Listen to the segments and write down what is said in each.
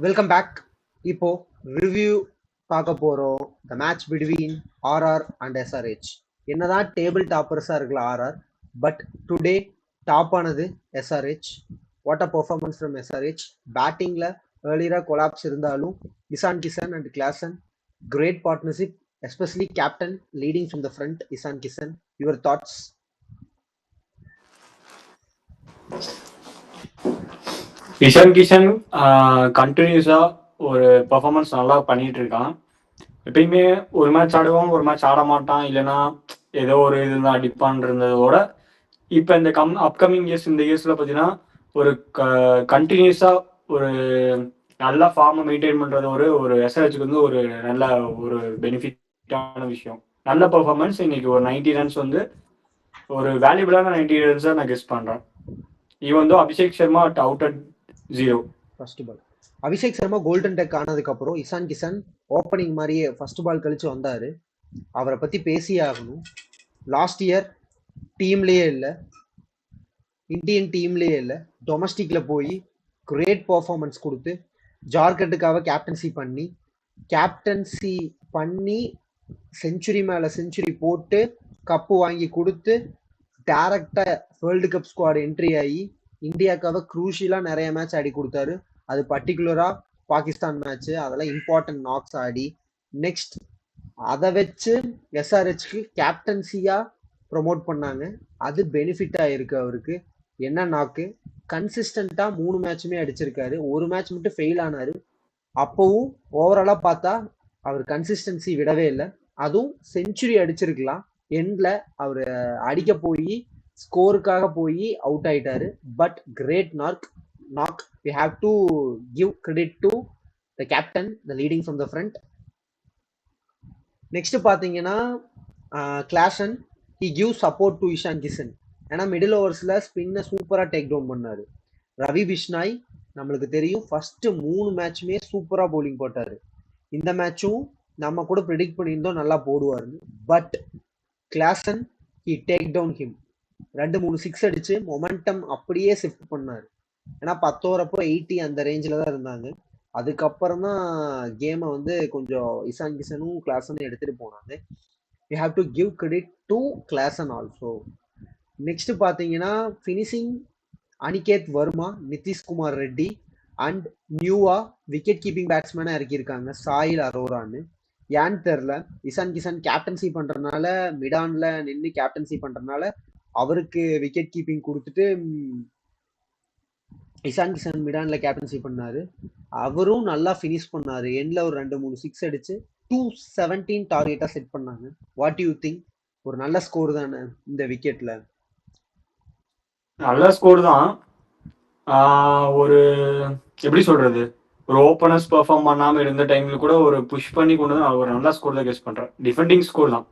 Welcome back. இப்போ review பார்க்க போறோம் the match between RR and SRH. என்னதான் டேபிள் டாப்பர்ஸா இருக்கலாம் ஆர்ஆர், பட் டுடே டாப் ஆனது SRH. What a performance from SRH. பேட்டிங்ல ஏர்லியரா கொலாப்ஸ் இருந்தாலும் Ishan Kishan and Klaasen great partnership, especially captain leading from the front Ishan Kishan. Your thoughts? Ishan Kishan கண்டினியூஸா ஒரு பர்ஃபார்மன்ஸ் நல்லா பண்ணிட்டு இருக்கான். எப்பயுமே ஒரு மேட்ச் ஆடுவான், ஒரு மேட்ச் ஆட மாட்டான், இல்லைன்னா ஏதோ ஒரு இதுதான் அடிப்பான் இருந்ததோட இப்போ இந்த அப்கமிங் இயர்ஸ் இந்த இயர்ஸ்ல பார்த்தீங்கன்னா ஒரு கண்டினியூஸா ஒரு நல்ல ஃபார்மை மெயின்டைன் பண்றது ஒரு எஸ்ஆர்ஹெச்சுக்கு வந்து ஒரு நல்ல ஒரு பெனிஃபிட்டான விஷயம். நல்ல பர்ஃபார்மன்ஸ். இன்னைக்கு ஒரு 90 ரன்ஸ் வந்து ஒரு வேல்யூபிளான 90 ரன்ஸா நான் கெஸ் பண்றேன். இவன் வந்து Abhishek Sharma out at 0 first ball. Abhishek Sharma golden duck ஆனதுக்கு அப்புறம் இசான் கிஷன் ஓப்பனிங் மாதிரியே ஃபர்ஸ்ட் பால் கழிச்சு வந்தாரு. அவரை பத்தி பேசியே ஆகணும். லாஸ்ட் இயர் டீம்லயே இல்லை, இந்தியன் டீம்லயே இல்லை, டொமஸ்டிக்ல போய் கிரேட் பர்ஃபார்மன்ஸ் கொடுத்து ஜார்க்கண்டுக்காக கேப்டன்சி பண்ணி செஞ்சுரி மேல செஞ்சுரி போட்டு கப்பு வாங்கி கொடுத்து டைரக்டா வேர்ல்டு கப் ஸ்குவாட் என்ட்ரி ஆகி இந்தியாவுக்காக குரூஷியலா நிறைய மேட்ச் ஆடி கொடுத்தாரு. அது பர்டிகுலரா பாகிஸ்தான் மேட்ச், அதெல்லாம் இம்பார்ட்டன்ட் நாக்ஸ் ஆடி நெக்ஸ்ட் அதை வச்சு எஸ்ஆர்ஹெச்க்கு கேப்டன்சியா ப்ரொமோட் பண்ணாங்க. அது பெனிஃபிட்டா இருக்கு அவருக்கு. என்ன நாக்கு கன்சிஸ்டண்டா 3 மேட்சுமே அடிச்சிருக்காரு. ஒரு மேட்ச் மட்டும் ஃபெயில் ஆனாரு. அப்பவும் ஓவராலா பார்த்தா அவர் கன்சிஸ்டன்சி விடவே இல்லை. அதுவும் செஞ்சுரி அடிச்சிருக்கலாம். எண்ட்ல அவர் அடிக்க போய் ஸ்கோருக்காக போய் அவுட் ஆயிட்டாரு. But great knock. We have to give credit to the captain, the leading from the front. Next பாத்தீங்கன்னா Klaasen he give support to Ishan Kishan. ஏன்னா மிடில் ஓவர்ஸ்ல ஸ்பின்னை சூப்பரா டேக் டவுன் பண்ணாரு. ரவி பிஷ்னாய் நம்மளுக்கு தெரியும் ஃபர்ஸ்ட் 3 மேட்சுமே சூப்பரா போலிங் போட்டாரு. இந்த மேட்சும் நம்ம கூட ப்ரெடிக்ட் பண்ணியிருந்தோம் நல்லா போடுவாருன்னு. But Klaasen he take down him. 2-3 six அடிச்சு மொமெண்டம் அப்படியே ஷிஃப்ட் பண்ணாரு. ஏன்னா 10 ஓவர் அப்போ 80 அந்த ரேஞ்சில் தான் இருந்தாங்க. அதுக்கப்புறம் தான் கேமை வந்து கொஞ்சம் இசான் கிஷனும் கிளாசனும் எடுத்துட்டு போனாங்க. We have to give credit to Klaasen also. Next பார்த்தீங்கன்னா ஃபினிஷிங் அனிகேத் வர்மா, நிதிஷ்குமார் ரெட்டி அண்ட் நியூவா விக்கெட் கீப்பிங் பேட்ஸ்மேனா இறக்கியிருக்காங்க சாயில் அரோரான்னு. ஏன்னு தெரில, இசான் கிஷன் கேப்டன்சி பண்றதுனால மிடான்ல நின்று கேப்டன்சி பண்றதுனால அவருக்கு விக்கெட் கீப்பிங் கொடுத்துட்டு இசான் கிஷன் மிடான்ல கேப்டன்சி பண்ணாரு. அவரும் நல்லா ஃபினிஷ் பண்ணாரு. எண்ட்ல ஒரு 2-3 சிக்ஸ் அடிச்சு 217 டார்கெட்டா செட் பண்ணாங்க. What you think? ஒரு நல்ல ஸ்கோர் தானே இந்த விக்கெட்ல? நல்ல ஸ்கோர் தான். ஒரு எப்படி சொல்றது, ஒரு ஓப்பனர்ஸ் பெர்ஃபார்ம் பண்ணாம இருந்த டைம்ல கூட ஒரு புஷ் பண்ணி கொண்டு வந்து ஒரு நல்ல ஸ்கோர் தான் கெஸ் பண்றேன். டிஃபெண்டிங் ஸ்கோர் தான்.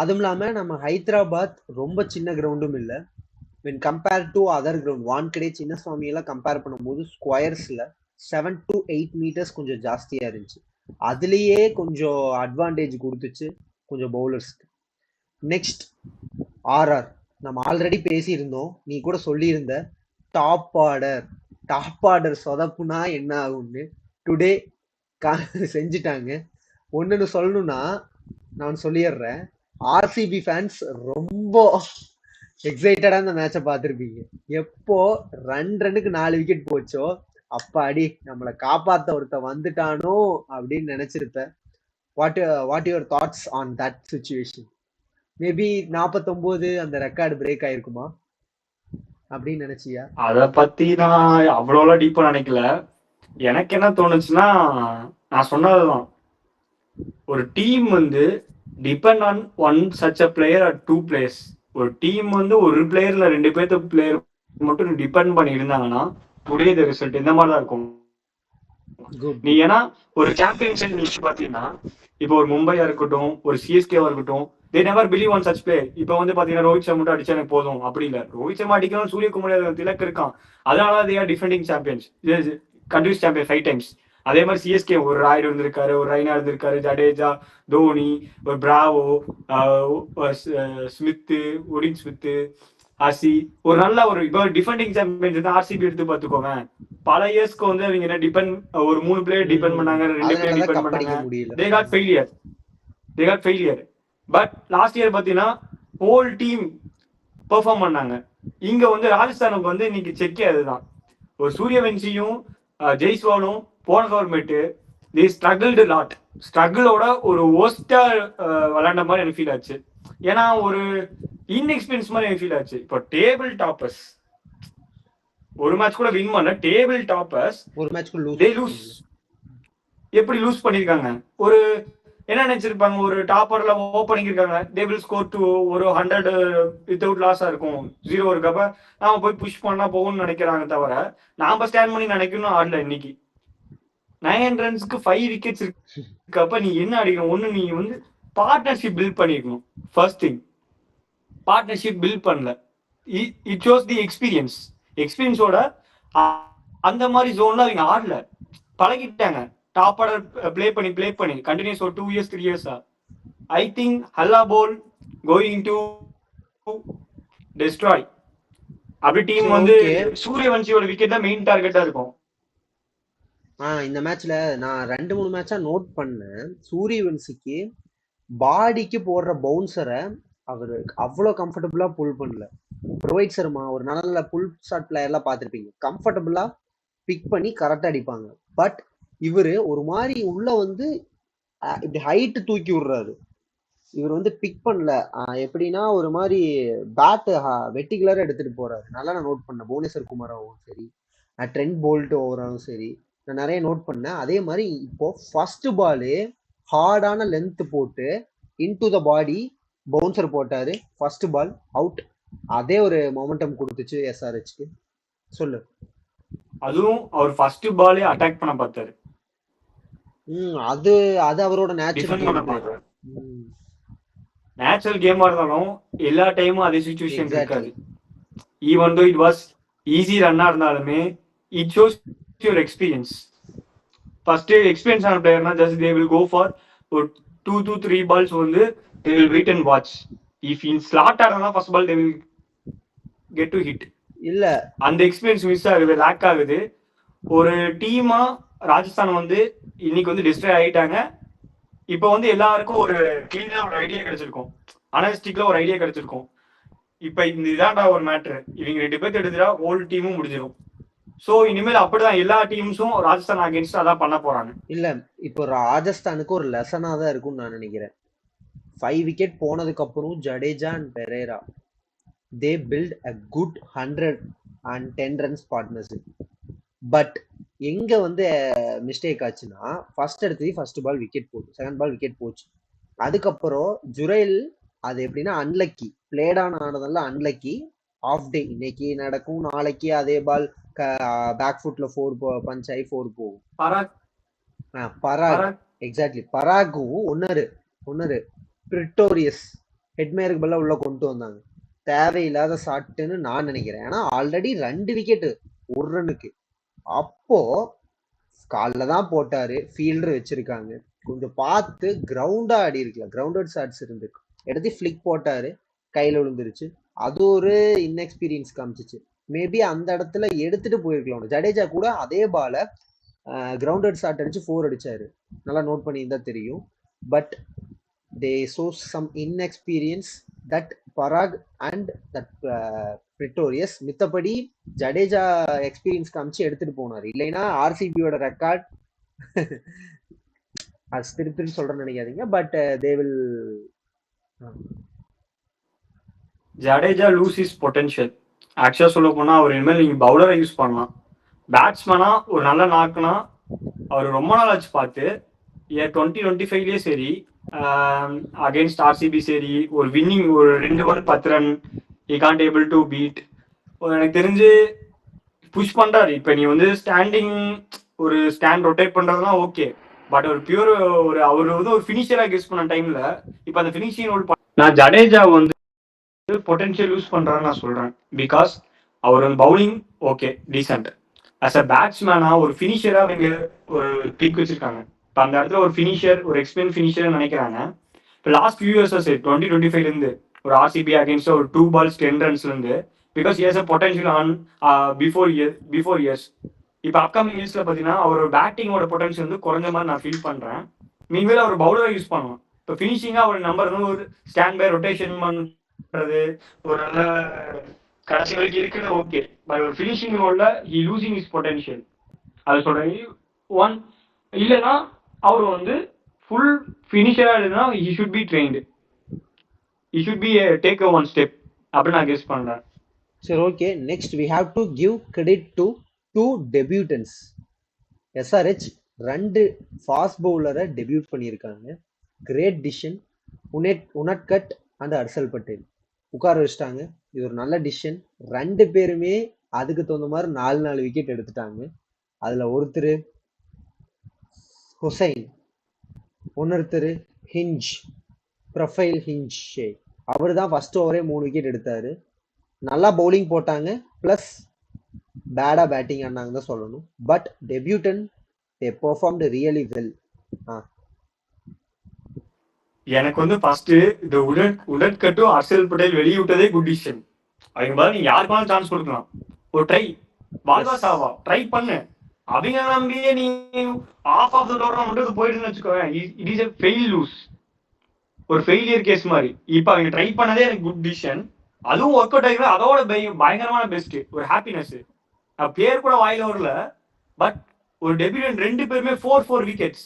அதுவும் இல்லாம நம்ம ஹைதராபாத் ரொம்ப சின்ன கிரவுண்டும் இல்லை. when compared to other ground, Wankhede Chinnaswamy எல்லாம் கம்பேர் பண்ணும்போது ஸ்கொயர்ஸ்ல 7 to 8 மீட்டர்ஸ் கொஞ்சம் ஜாஸ்தியா இருந்துச்சு. அதுலயே கொஞ்சம் அட்வான்டேஜ் கொடுத்துச்சு கொஞ்சம் பவுலர்ஸ்க்கு. நெக்ஸ்ட் ஆர்ஆர் நம்ம ஆல்ரெடி பேசியிருந்தோம், நீ கூட சொல்லியிருந்த டாப் ஆர்டர் சொதப்புனா என்ன ஆகும்னு. டுடே செஞ்சுட்டாங்க. ஒண்ணுன்னு சொல்லணும்னா நான் சொல்லிடுறேன், ஆர்சிபி ஃபேன்ஸ் ரொம்ப எக்ஸைட்டடா இந்த மேட்சை பார்த்துருப்பீங்க. எப்போ 2 4 விக்கெட் போச்சோ அப்பாடி நம்மளை காப்பாத்த ஒருத்த வந்துட்டானோ அப்படின்னு நினைச்சிருப்பேன். What your thoughts on that situation? Maybe 49 அந்த ரெக்கார்டு பிரேக் ஆயிருக்குமா அப்படின்னு நினைச்சியா? அதை பத்தி நான் அவ்வளோலாம் டீப்பா நினைக்கல. எனக்கு என்ன தோணுச்சுன்னா, நான் சொன்னதுதான், ஒரு டீம் வந்து depend on one such a player or 2 players. ஒரு டீம் வந்து ஒரு பிளேயர்ல 2 பேர்த்த பிளேயர் மட்டும் டிபெண்ட் பண்ணி இருந்தாங்கன்னா டுடே தி ரிசல்ட் இந்த மாதிரி தான் இருக்கும். நீ ஏன்னா ஒரு சாம்பியன்ஷிப் நீ பாத்தீங்கன்னா, இப்போ ஒரு மும்பையா இருக்கட்டும், ஒரு சிஎஸ்கேவா இருக்கட்டும், they never believe on such play. இப்போ வந்து பாத்தீங்கன்னா ரோஹித் சர்மா மட்டும் அடிச்சா எனக்கு போதும் அப்படி இல்லை. ரோஹித் சர்மா அடிக்கணும், சூரியகுமார் திலக் இருக்கான், அதனால they are defending champions, continues champion 5 times. அதே மாதிரி சிஎஸ்கே ஒரு ராய்டு இருந்திருக்காரு, ஒரு ரெய்னா இருந்திருக்காரு, ஜடேஜா, தோனி, ஒரு Bravo, Smith, Odin Smith, RC ஒரு நல்ல ஒரு இப்போ டிஃபெண்டிங் சாம்பியன்ஸ் தான் ஆர்சிபி எடுத்து பார்த்துக்கோங்க. பல இயர்ஸ்க்கு வந்து அவங்க என்ன டிபெண்ட் ஒரு 3 பிளேயர் டிபெண்ட் பண்ணாங்க, 2 பிளேயர் அதனாலதான் டிபெண்ட் கப் பண்ணாங்க. அடிக்க முடியல. They got failure. But last year பார்த்தீங்கன்னா ஹோல் டீம் பெர்ஃபார்ம் பண்ணாங்க. இங்க வந்து ராஜஸ்தானுக்கு வந்து இன்னைக்கு செக்கே அதுதான். ஒரு சூரியவன்சியும் ஜெய்ஸ்வாலும் போன கவர்மெண்ட் தி ஸ்ட்ரகிள்டு லாட். ஸ்ட்ரகிளோட ஒரு ஒஸ்டா விளையாண்ட மாதிரி எனக்கு ஃபீல் ஆச்சு. ஏன்னா ஒரு இன்எக்ஸ்பீரியன்ஸ் மாதிரி எனக்கு ஃபீல் ஆச்சு. இப்போ டேபிள் டாப்பர்ஸ் ஒரு மேட்ச் கூட வின் பண்ண, டேபிள் டாப்பர்ஸ் ஒரு மேட்ச்க்கு லூஸ். எப்படி லூஸ் பண்ணிருக்காங்க? ஒரு என்ன நினைச்சிருப்பாங்க, ஒரு டாப்பர்ல ஓப்பனிங் இருக்காங்க, தே வில் ஸ்கோர் டு ஒரு 100 வித்தவுட் லாஸா இருக்கும், 0 இருக்கப்ப நாம போய் புஷ் பண்ணா போகும்னு நினைக்கிறாங்க. தவிர நாம ஸ்டாண்ட் பண்ணி நினைக்கணும் ஆடல. இன்னைக்கு 9 ரன்ஸ்க்கு 5 விக்கெட்ஸ் இருக்கப்ப நீ என்ன அடிக்கணும்? ஒண்ணு நீ வந்து பார்ட்னர்ஷிப் பில்ட் பண்ணிருக்கணும். ஃபர்ஸ்ட் திங், பார்ட்னர்ஷிப் பில்ட் பண்ணல. இட் ஷோஸ் தி எக்ஸ்பீரியன்ஸோட அந்த மாதிரி ஜோன்ல அவங்க ஆடல. பழகிட்டாங்க டாப் ஆர்டர் ப்ளே பண்ணி கண்டினியூஸ் ஒரு 2 years 3 years. I think Halla Bol going to destroy. அப்படி டீம் வந்து சூரியவன்சியோட விக்கெட் தான் மெயின் டார்கெட்டா இருக்கும். இந்த மேட்ச்ல நான் 2-3 மேட்சா நோட் பண்ணேன். சூரியவன்சிக்கு பாடிக்கு போடுற பவுன்சரை அவரு அவ்வளவு கம்ஃபர்டபுளா புல் பண்ணல. ரோஹித் சர்மா ஒரு நல்ல புல் ஷாட் பிளேயர்லாம் பார்த்துருப்பீங்க, கம்ஃபர்டபுளா பிக் பண்ணி கரெக்டா அடிப்பாங்க. பட் இவரு ஒரு மாதிரி உள்ள வந்து இப்படி ஹைட் தூக்கி விடுறாரு. இவர் வந்து பிக் பண்ணல. எப்படின்னா ஒரு மாதிரி பேட் வெட்டிகுலரா எடுத்துட்டு போறாரு. நல்லா நான் நோட் பண்ணேன். புவனேஸ்வர் குமாராவும் சரி, ட்ரெண்ட் போல்ட் ஓவராவும் சரி, நான் நிறைய நோட் பண்ணேன். அதே மாதிரி இப்போ ஃபர்ஸ்ட் பாலு ஹார்டான லென்த் போட்டு இன்டு த பாடி பவுன்சர் போட்டாரு. First ball out. அதே ஒரு மொமெண்டம் கொடுத்துச்சு எஸ்ஆர்ஹெச்க்கு. சொல்லு. அதுவும் அவர் ஃபர்ஸ்ட் பாலே அட்டாக் பண்ண பார்த்தாரு. அது அது அவரோட நேச்சுரல் கேமா இருந்தாலும் எல்லா டைமும் அதே சிச்சுவேஷன் இருக்காது. Even though it was easy ரன்னா இருந்தாலுமே it shows your experience. First experience ஆன பிளேயர்னா just they will go for ஒரு 2 to 3 balls வந்து they will wait and watch. If in slot ஆடுறதா first ball they will get to hit. இல்ல அந்த experience miss ஆகுது, லேக் ஆகுது. ஒரு டீமா ராஜஸ்தான் வந்து இன்னைக்கு வந்து டிஸ்ட்ராய் ஆகிட்டாங்க. இப்போ வந்து எல்லாருக்கும் ஒரு கிளீனா ஒரு ஐடியா கிடைச்சிருக்கும், அனலிஸ்டிக்ல ஒரு ஐடியா கிடைச்சிருக்கும். இப்ப இந்த இதான்டா ஒரு மேட்ரு, இவங்க 2 பேர்த்து எடுத்துட்டா ஹோல் டீமும் முடிஞ்சிடும். சோ இனிமேல் அப்படிதான் எல்லா டீம்ஸும் ராஜஸ்தான் அகேன்ஸ்ட் அதான் பண்ண போறாங்க. இல்ல இப்போ ராஜஸ்தானுக்கு ஒரு லெசனா தான் இருக்கும்னு நான் நினைக்கிறேன். 5 விக்கெட் போனதுக்கு அப்புறம் Jadeja and Perera they build a good 110 runs partnership. But எங்க வந்து மிஸ்டேக் ஆச்சுன்னா, ஃபர்ஸ்ட் பால் விக்கெட் போச்சு, செகண்ட் பால் விக்கெட் போச்சு. அதுக்கப்புறம் ஜுரைல் அது எப்படின்னா அன்லக்கி, பிளேடான ஆனதெல்லாம் அன்லக்கி. ஆஃப் டே இன்னைக்கு நடக்கும், நாளைக்கு அதே பால் பேக் ஃபுட்ல 4 பஞ்ச் ஆகி 4 போகும். பராக் எக்ஸாக்ட்லி. பராகும் ஒன்னரு பிரிட்டோரியஸ் ஹெட்மேருக்கு பதிலா உள்ள கொண்டு வந்தாங்க. தேவையில்லாத ஷாட்டுன்னு நான் நினைக்கிறேன். ஏன்னா ஆல்ரெடி 2 விக்கெட் 1 ரன்னுக்கு. அப்போ காலில் தான் போட்டாரு, ஃபீல்டர் வச்சிருக்காங்க, கொஞ்சம் பார்த்து கிரவுண்டா ஆடி இருக்கலாம். கிரவுண்டட் ஷாட்ஸ் இருந்திருக்கு. எடுத்து ஃபிளிக் போட்டாரு, கையில விழுந்துருச்சு. அது ஒரு இன்எக்ஸ்பீரியன்ஸ் காமிச்சிச்சு. மேபி அந்த இடத்துல எடுத்துட்டு போயிருக்கலாம். ஜடேஜா கூட அதே பால கிரவுண்டட் ஷாட் அடிச்சு 4 அடிச்சாரு. நல்லா நோட் பண்ணியிருந்தா தெரியும். But they show some inexperience that Parag and that Pretorius. மித்தபடி ஜடேஜா எக்ஸ்பீரியன்ஸ் காமிச்சு எடுத்துட்டு போனாரு. இல்லைன்னா ஆர்சிபியோட ரெக்கார்ட் அது திருப்பி சொல்றேன்னு நினைக்காதீங்க. But they will Jadeja lose is potential. ஆக்சுவலா சொல்ல போனா அவர் இனிமேல் நீங்க பவுலரை யூஸ் பண்ணலாம். பேட்ஸ்மேனா ஒரு நல்ல நாக்குனா அவர் ரொம்ப நாள் ஆச்சு பார்த்து. 2025லயே சரி, அகேன்ஸ்ட் ஆர்சிபி சரி, ஒரு வின்னிங் ஒரு 2 பால் 10 run he can't able to beat. எனக்கு தெரிஞ்சு புஷ் பண்றாரு. இப்ப நீ வந்து ஸ்டாண்டிங் ஒரு ஸ்டாண்ட் ரொட்டேட் பண்றதுலாம் ஓகே. பட் ஒரு பியூர் ஒரு அவரு வந்து ஒரு ஃபினிஷரா கெஸ் பண்ண டைம்ல இப்ப அந்த ஃபினிஷிங் ரோல் நான் ஜடேஜா வந்து பொட்டன்ஷியல் யூஸ் பண்றாருன்னு நான் சொல்றேன். பிகாஸ் அவர் வந்து bowling okay decent. As a பேட்ஸ்மேனா ஒரு ஃபினிஷரா அவங்க ஒரு பிக் வச்சிருக்காங்க. இப்போ அந்த இடத்துல ஒரு ஃபினிஷர், ஒரு எக்ஸ்பீரியன்ஸ் ஃபினிஷர் நினைக்கிறாங்க. இப்போ லாஸ்ட் ஃபியூ இயர்ஸா சரி 2025ல இருந்து ஒரு ஆர்சிபி அகேன்ஸ்ட் ஒரு 2 balls 10 runsல இருந்து. Because he has a potential on before years. இப்போ அப்கமிங் இயர்ஸ்ல பாத்தீங்கன்னா அவரோட பேட்டிங்கோட பொட்டன்ஷியல் வந்து குறைஞ்ச மாதிரி நான் ஃபீல் பண்றேன். மீன்வேல அவர் பவுலரை யூஸ் பண்ணலாம். இப்போ ஃபினிஷிங்கா ஒரு நம்பர் வந்து ஒரு ஸ்டாண்ட் பை ரொட்டேஷன் பண்றது ஒரு நல்ல கடைசி வரைக்கும் இருக்குது ஓகே. பட் ஒரு ஃபினிஷிங் ரோல்ல ஹி லூசிங் இஸ் பொட்டன்ஷியல். அதை சொல்றேன். ஒன் இல்லைன்னா அவர் வந்து ஃபுல் ஃபினிஷரா இல்லைன்னா he should be trained. He should be take a one step அப்படின்னு நான் கெஸ் பண்றேன். சரி, okay. Next we have to give credit to 2 debutants. SRH 2 fast பவுலரை டெபியூட் பண்ணியிருக்காங்க. Great decision. Unadkat and Harshal Patel உட்கார வச்சுட்டாங்க. இது ஒரு நல்ல டிசிஷன். 2 பேருமே அதுக்கு தகுந்த மாதிரி 4 விக்கெட் எடுத்துட்டாங்க. அதுல ஒருத்தர் ஹுசைன், இன்னொருத்தர் ஹிஞ்ச், ப்ரொஃபைல் ஹிஞ்ச். அவர் தான் ஃபர்ஸ்ட் ஓவரே 3 விக்கெட் எடுத்தாரு. நல்லா பவுலிங் போட்டாங்க, பிளஸ் பேடா பேட்டிங் ஆனாங்க தான் சொல்லணும். But debutant they performed really well. எனக்கு வந்து ஃபர்ஸ்ட் இந்த உடன்கட்டும் ஹர்ஷல் பட்டேல் வெளியே விட்டதே குட் டிசிஷன். அவங்க பாரு நீங்க யாருக்கான சான்ஸ் கொடுக்கலாம். ஒரு ட்ரை வாழ்வா சாவா ட்ரை பண்ணு. அவங்க நம்பியே நீ ஆஃப் ஆஃப் த டோர் மட்டும் போயிடுன்னு வச்சுக்கோங்க. It is a fail lose. ஒரு ஃபெயிலியர் கேஸ் மாதிரி. இப்போ அவங்க ட்ரை பண்ணதே எனக்கு குட் டிசிஷன். அதுவும் ஒர்க் அவுட் ஆகிடும். அதோட பயங்கரமான பெஸ்ட் ஒரு ஹாப்பினஸ். பேர் கூட வாயில வரல. பட் ஒரு டெபியூட்டன் 2 பேருமே 4 wickets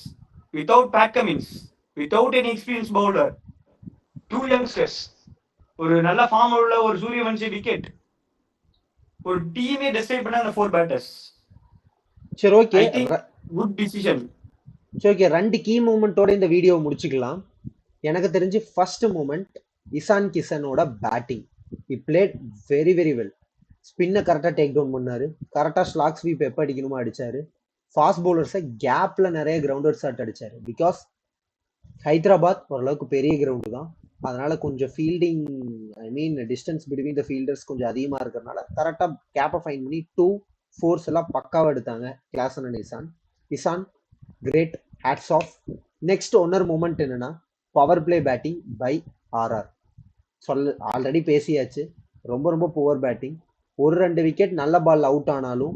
without Pat Cummins, without any experience bowler, 2 youngsters, ஒரு நல்ல ஃபார்ம் உள்ள ஒரு சூரியவன்ஷி விக்கெட், ஒரு டீமே டிசைட் பண்ண அந்த 4 பேட்டர்ஸ். சரி, ஓகே. Good decision. சரி, ஓகே. 2 கீ மூமெண்ட்டோட இந்த வீடியோவை முடிச்சுக்கலாம். எனக்கு தெரிஞ்சு ஃபர்ஸ்ட் மூமெண்ட் இசான் கிஷனோட batting. He played very very well. ஸ்பின்னை கரெக்டாக டேக் டவுன் பண்ணாரு. கரெக்டாக ஸ்லாக் ஸ்வீப் எப்போ அடிக்கணுமோ அடிச்சாரு. ஃபாஸ்ட் பவுலர்ஸை கேப்ல நிறைய கிரவுண்டர் ஷாட் அடிச்சாரு. பிகாஸ் ஹைதராபாத் ஓரளவுக்கு பெரிய கிரவுண்டு தான். அதனால கொஞ்சம் fielding, I mean distance between the fielders கொஞ்சம் அதிகமாக இருக்கிறதுனால கரெக்டாக கேப்பை ஃபைன் பண்ணி 2 4s எல்லாம் பக்காவாக எடுத்தாங்க Klaasen and Ishan. Great, hats off. Next ஒன்னொரு மூமெண்ட் என்னன்னா power play batting by RR. Already பேசியாச்சு. ரொம்ப ரொம்ப புவர் பேட்டிங். 1-2 விக்கெட் நல்ல பால் அவுட் ஆனாலும்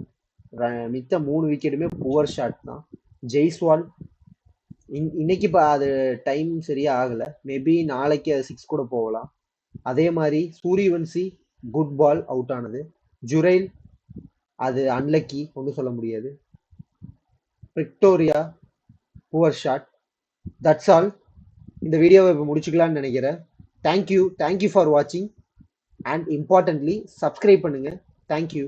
மித்த 3 விக்கெட்டுமே புவர் ஷாட் தான். ஜெய்ஸ்வால் இன்னைக்கு அது டைம் சரியா ஆகல. மேபி நாளைக்கு அது 6 கூட போகலாம். அதே மாதிரி சூரியவன்சி குட் பால் அவுட் ஆனது. ஜுரைல் அது அன்லக்கி, ஒன்றும் சொல்ல முடியாது. Victoria poor shot. That's all. இந்த வீடியோவை இப்போ முடிச்சுக்கலான்னு நினைக்கிறேன். தேங்க்யூ ஃபார் வாட்சிங் அண்ட் இம்பார்ட்டன்ட்லி சப்ஸ்கிரைப் பண்ணுங்க. தேங்க்யூ.